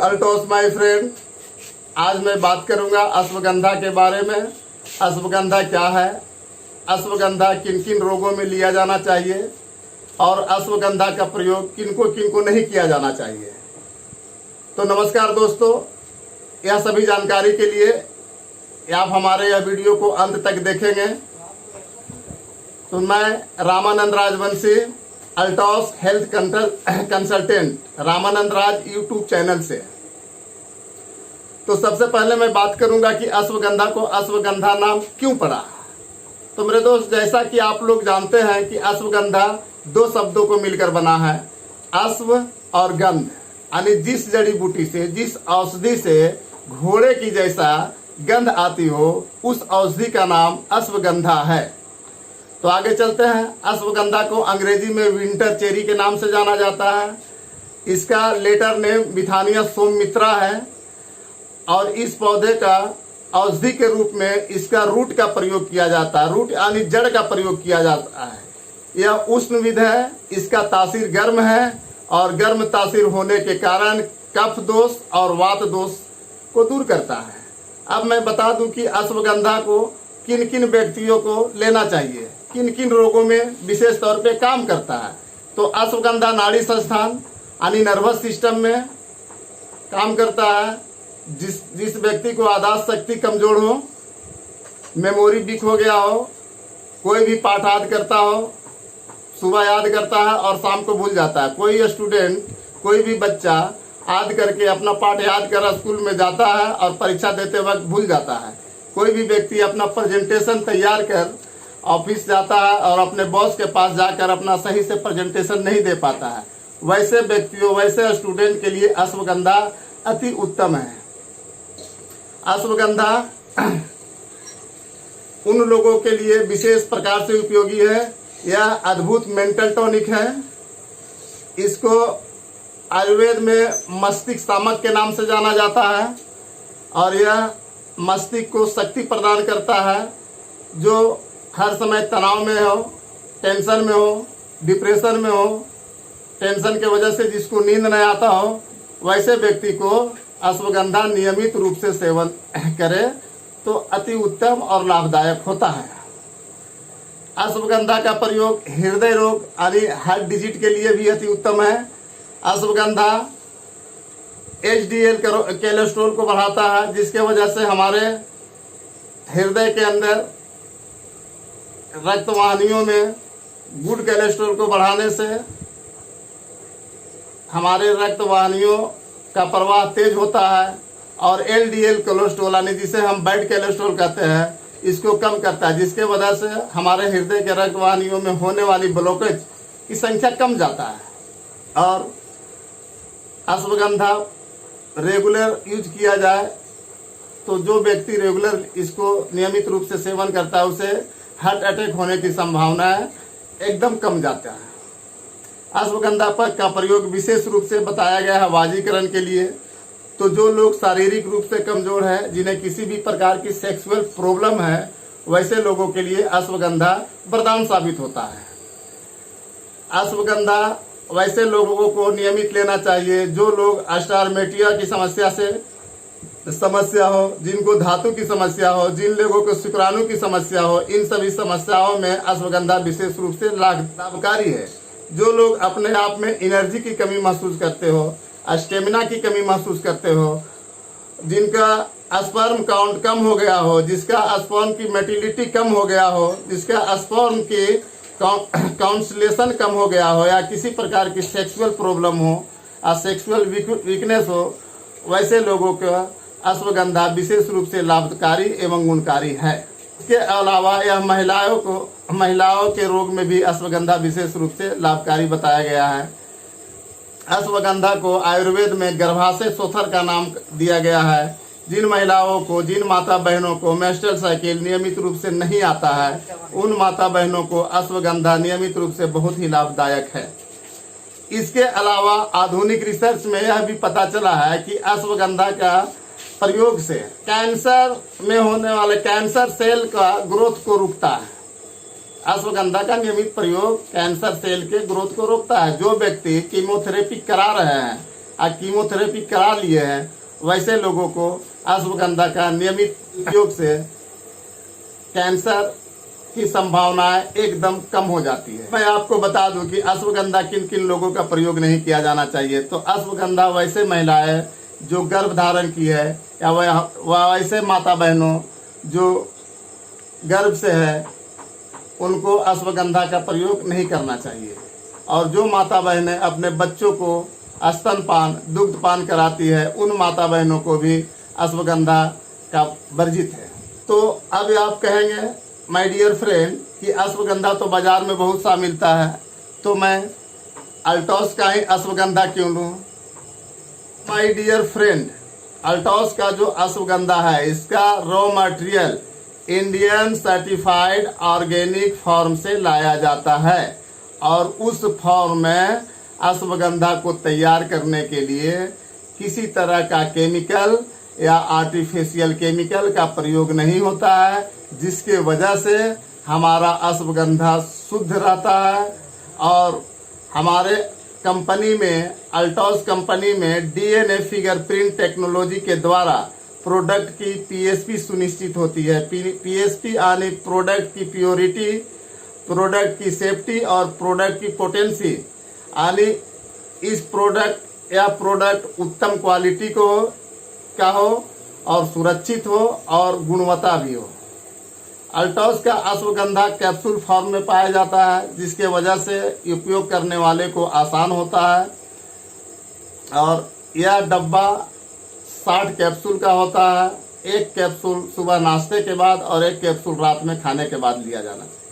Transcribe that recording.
Altos my friend. आज मैं बात करूंगा अश्वगंधा के बारे में। अश्वगंधा क्या है, अश्वगंधा किन किन रोगों में लिया जाना चाहिए और अश्वगंधा का प्रयोग किनको किनको नहीं किया जाना चाहिए। तो नमस्कार दोस्तों, यह सभी जानकारी के लिए आप हमारे यह वीडियो को अंत तक देखेंगे। तो मैं रामानंद राजवंशी, अल्टोस health consultant, Ramanand Raj YouTube channel से। तो सबसे पहले मैं बात करूंगा कि अश्वगंधा को अश्वगंधा नाम क्यों पड़ा। तो मेरे दोस्त, जैसा कि आप लोग जानते हैं कि अश्वगंधा दो शब्दों को मिलकर बना है, अश्व और गंध, यानी जिस जड़ी बूटी से, जिस औषधि से घोड़े की जैसा गंध आती हो, उस औषधि का नाम अश्वगंधा है। तो आगे चलते हैं। अश्वगंधा को अंग्रेजी में विंटर चेरी के नाम से जाना जाता है। इसका लेटर नेम बिथानिया सोममित्रा है और इस पौधे का औषधि के रूप में इसका रूट का प्रयोग किया जाता है। रूट यानी जड़ का प्रयोग किया जाता है। यह उष्णविद है, इसका तासीर गर्म है और गर्म तासीर होने के कारण कफ दोष और वात दोष को दूर करता है। अब मैं बता दूं कि अश्वगंधा को किन किन व्यक्तियों को लेना चाहिए, किन किन रोगों में विशेष तौर पे काम करता है। तो अश्वगंधा नाड़ी संस्थान यानी नर्वस सिस्टम में काम करता है। जिस व्यक्ति को याददाश्त शक्ति कमजोर हो, मेमोरी वीक हो गया हो, कोई भी पाठ याद करता हो, सुबह याद करता है और शाम को भूल जाता है। कोई स्टूडेंट, कोई भी बच्चा याद करके अपना पाठ याद कर स्कूल में जाता है और परीक्षा देते वक्त भूल जाता है। कोई भी व्यक्ति अपना प्रेजेंटेशन तैयार कर ऑफिस जाता है और अपने बॉस के पास जाकर अपना सही से प्रेजेंटेशन नहीं दे पाता है। वैसे व्यक्तियों, वैसे स्टूडेंट के लिए अश्वगंधा अति उत्तम है। अश्वगंधा उन लोगों के लिए विशेष प्रकार से उपयोगी है। यह अद्भुत मेंटल टॉनिक है। इसको आयुर्वेद में मस्तिष्क शामक के नाम से जाना जाता है और यह मस्तिष्क को शक्ति प्रदान करता है। जो हर समय तनाव में हो, टेंशन में हो, डिप्रेशन में हो, टेंशन के वजह से जिसको नींद नहीं आता हो, वैसे व्यक्ति को अश्वगंधा नियमित रूप से सेवन करे तो अति उत्तम और लाभदायक होता है। अश्वगंधा का प्रयोग हृदय रोग यानी हार्ट डिजीज के लिए भी अति उत्तम है। अश्वगंधा HDL कोलेस्ट्रॉल को बढ़ाता है, जिसके वजह से हमारे हृदय के अंदर रक्त वाहिनियों में गुड कोलेस्ट्रॉल को बढ़ाने से हमारे रक्त वाहिनियों का प्रवाह तेज होता है और LDL कोलेस्ट्रॉल यानी जिसे हम बैड कोलेस्ट्रॉल कहते हैं, इसको कम करता है, जिसके वजह से हमारे हृदय के रक्त वाहिनियों में होने वाली ब्लॉकेज की संख्या कम जाता है। और अश्वगंधा रेगुलर यूज किया जाए तो जो व्यक्ति रेगुलर इसको नियमित रूप से सेवन करता है, उसे हार्ट अटैक होने की संभावना एकदम कम जाता है। अश्वगंधा का प्रयोग विशेष रूप से बताया गया है वाजीकरण के लिए। तो जो लोग शारीरिक रूप से कमजोर है, जिन्हें किसी भी प्रकार की सेक्सुअल प्रॉब्लम है, वैसे लोगों के लिए अश्वगंधा वरदान साबित होता है। अश्वगंधा वैसे लोगों को नियमित लेना चाहिए जो लोग अस्टार्मेटिया की समस्या हो, जिनको धातु की समस्या हो, जिन लोगों को शुक्राणु की समस्या हो। इन सभी समस्याओं में अश्वगंधा विशेष रूप से लाभकारी है। जो लोग अपने आप में एनर्जी की कमी महसूस करते हो, स्टेमिना की कमी महसूस करते हो, जिनका स्पर्म काउंट कम हो गया हो, जिसका स्पर्म की मोटिलिटी कम हो गया हो, जिसका स्पर्म की काउंसलेशन कम हो गया हो, या किसी प्रकार की सेक्सुअल प्रॉब्लम हो या सेक्सुअल वीकनेस हो, वैसे लोगों का अश्वगंधा विशेष रूप से लाभकारी एवं गुणकारी है। इसके अलावा यह महिलाओं के रोग में भी अश्वगंधा विशेष रूप से लाभकारी बताया गया है। अश्वगंधा को आयुर्वेद में गर्भाशय शोथर का नाम दिया गया है। जिन महिलाओं को, जिन माता बहनों को मेंस्ट्रुअल साइकिल नियमित रूप से नहीं आता है, उन माता बहनों को अश्वगंधा नियमित रूप से बहुत ही लाभदायक है। इसके अलावा आधुनिक रिसर्च में यह भी पता चला है कि अश्वगंधा का प्रयोग से कैंसर में होने वाले कैंसर सेल का ग्रोथ को रोकता है। अश्वगंधा का नियमित प्रयोग कैंसर सेल के ग्रोथ को रोकता है। जो व्यक्ति कीमोथेरेपी करा रहे हैं कीमोथेरेपी करा लिए हैं, वैसे लोगों को अश्वगंधा का नियमित उपयोग से कैंसर की संभावनाएं एकदम कम हो जाती है। मैं आपको बता दूं कि अश्वगंधा किन किन लोगों का प्रयोग नहीं किया जाना चाहिए। तो अश्वगंधा वैसे महिलाएं जो गर्भ धारण की है, या वैसे माता बहनों जो गर्भ से है, उनको अश्वगंधा का प्रयोग नहीं करना चाहिए। और जो माता बहनें अपने बच्चों को स्तनपान दुग्धपान कराती है, उन माता बहनों को भी अश्वगंधा का वर्जित है। तो अब आप कहेंगे माय डियर फ्रेंड कि अश्वगंधा तो बाजार में बहुत सा मिलता है, तो मैं अल्टॉस का ही अश्वगंधा क्यों लूँ? माय डियर फ्रेंड, अल्टॉस का जो अश्वगंधा है, इसका raw material Indian certified organic farm से लाया जाता है, और उस फार्म में अश्वगंधा को तैयार करने के लिए किसी तरह का केमिकल या आर्टिफिशियल केमिकल का प्रयोग नहीं होता है, जिसके वजह से हमारा अश्वगंधा शुद्ध रहता है। और हमारे कंपनी में, अल्टॉस कंपनी में डीएनए फिंगरप्रिंट टेक्नोलॉजी के द्वारा प्रोडक्ट की पीएसपी सुनिश्चित होती है। पीएसपी यानी प्रोडक्ट की प्योरिटी, प्रोडक्ट की सेफ्टी और प्रोडक्ट की पोटेंसी, यानी इस प्रोडक्ट उत्तम क्वालिटी का हो और सुरक्षित हो और गुणवत्ता भी हो। अल्टॉस का अश्वगंधा कैप्सूल फॉर्म में पाया जाता है, जिसके वजह से उपयोग करने वाले को आसान होता है। और यह डब्बा 60 कैप्सूल का होता है। एक कैप्सूल सुबह नाश्ते के बाद और एक कैप्सूल रात में खाने के बाद लिया जाना चाहिए।